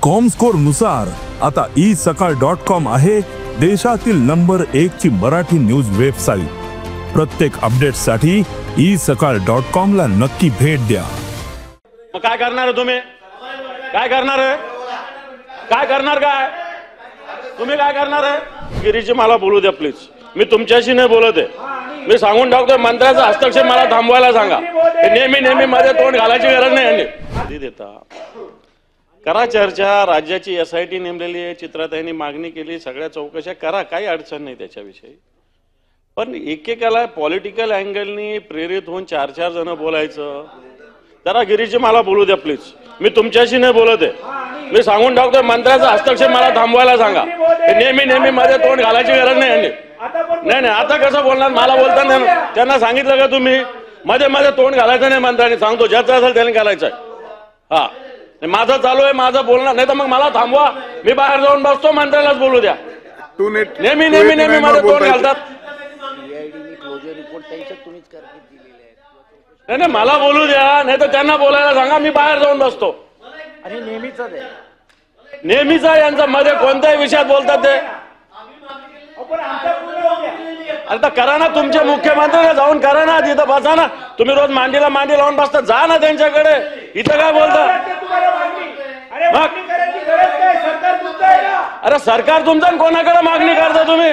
Comscore नुसार आता isakal.com आहे देशातील नंबर 1 ची मराठी न्यूज वेबसाईट। प्रत्येक अपडेटसाठी isakal.com ला नक्की भेट द्या। मग काय करणार तुम्ही? काय करणार आहे? काय करणार? काय तुम्ही काय करणार आहे? गिरीजी मला बोलू द्या प्लीज। मी तुमच्याशी नाही बोलत आहे। मी सांगून टाकतो मंत्र्याचा हस्तक्षेप मला थांबवायला सांगा। नेहमी मध्ये तोंड घालायची गरज नाही यांनी। आधी देता करा चर्चा। राज्याची SIT नेमलेली आहे, चित्राताईंनी मागणी केली, सगळ्या चौकशा करा, काही अडचण नाही त्याच्याविषयी। पण एकेकाला पॉलिटिकल अँगलनी प्रेरित होऊन 4-4 जण बोलायचं। जरा गिरीजी मला बोलू द्या प्लीज। मी तुमच्याशी नाही बोलत आहे। मी सांगून टाकतो मंत्र्याचा हस्तक्षेप मला थांबवायला सांगा। नेहमी मध्ये तोंड घालायची गरज नाही यांनी। नाही आता कसं बोलणार? मला बोलताना त्यांना सांगितलं का तुम्ही मध्ये तोंड घालायचं नाही मंत्र्यांनी? सांगतो ज्याचं असेल त्याने घालायचं। हा माझं चालू आहे, माझं बोलणार नाही तर मग मला थांबवा। मी बाहेर जाऊन बसतो, मंत्र्यालाच बोलू द्या। नेहमी मध्ये तोंड घालतात। नाही मला बोलू द्या, नाही तर त्यांना बोलायला सांगा। मी बाहेर जाऊन बसतो। आणि नेहमीचा यांचा मध्ये कोणत्याही विषयात बोलतात ते। आता करा ना, तुमचे मुख्यमंत्री जाऊन करा ना, तिथं बसा ना। तुम्ही रोज मांडीला मांडी लावून बसता, जा ना त्यांच्याकडे। इथं काय बोलता? अरे सरकार तुमचं कोणाकडे मागणी करता तुम्ही?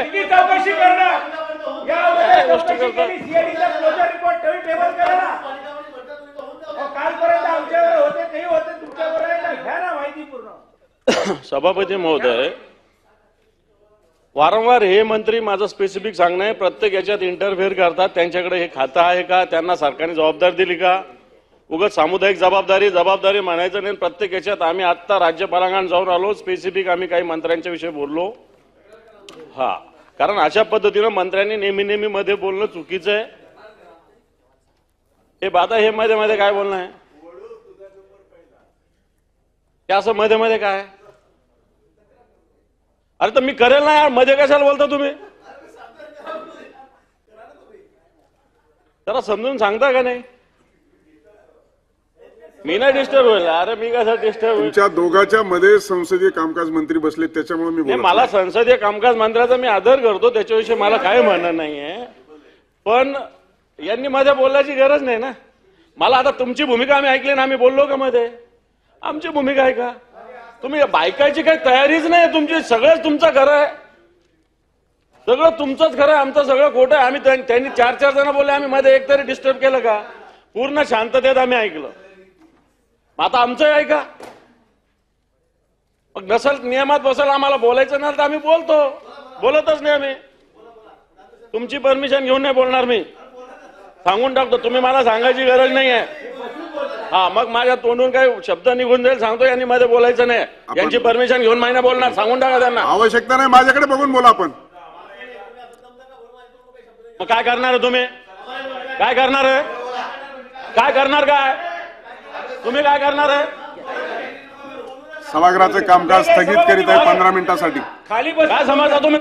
सभापती महोदय, वारंवार हे मंत्री माझं स्पेसिफिक सांगणं आहे, प्रत्येक याच्यात इंटरफेअर करतात। त्यांच्याकडे हे खातं आहे का? त्यांना सरकारने जबाबदारी दिली का? उगाच सामुदायिक जबाबदारी म्हणायचं नाही। प्रत्येक याच्यात आम्ही आता राज्यपालांकडे जाऊन आलो, स्पेसिफिक आम्ही काही मंत्र्यांच्या विषयी बोललो। हा कारण अशा पद्धतीनं मंत्र्यांनी नेहमी मध्ये बोलणं चुकीचं आहे। हे बाता हे मध्ये काय बोलणं आहे? हे असं मध्ये काय? अरे तर मी करेल ना यार, मध्ये कशाला बोलता तुम्ही? जरा समजून सांगता का नाही? मी नाही डिस्टर्ब होईल। अरे मी कसं डिस्टर्ब होईल? तुमच्या दोघांच्या मध्ये संसदीय कामकाज मंत्री बसले, त्याच्यामुळे मी बोलतो। मला संसदीय कामकाज मंत्र्याचा मी आदर करतो, त्याच्याविषयी मला काय म्हणणं नाहीये। पण यांनी मध्ये बोलायची गरज नाही ना। मला आता तुमची भूमिका आम्ही ऐकली ना, आम्ही बोललो का मध्ये? आमची भूमिका आहे का? तुम्ही बायकाची काही तयारीच नाही तुमची। सगळंच तुमचं खरं आहे, सगळं तुमचंच खरं आहे, आमचं सगळं खोटं आहे। आम्ही त्यांनी 4-4 जण बोलले, आम्ही मध्ये एक तरी डिस्टर्ब केलं का? पूर्ण शांततेत आम्ही ऐकलं। आता आमचं आहे का? मग नसल नियमात बसल, आम्हाला बोलायचं नाही तर आम्ही बोलतच नाही आम्ही। तुमची परमिशन घेऊन नाही बोलणार मी, सांगून टाकतो। तुम्ही मला सांगायची गरज नाही आहे। हा मग माझ्या तोंडून काही शब्द निघून जाईल सांगतो, यांनी मध्ये बोलायचं नाही। यांची परमिशन घेऊन महिना बोलणार, सांगून टाका त्यांना। आवश्यकता नाही, माझ्याकडे बघून बोला आपण। मग काय करणार आहे तुम्ही? काय करणार आहे? काय करणार? काय तुम्ही काय करणार आहे? सभागृहाचे कामकाज स्थगित करीत आहे 15 मिनिटांसाठी। काय समजता तुम्ही?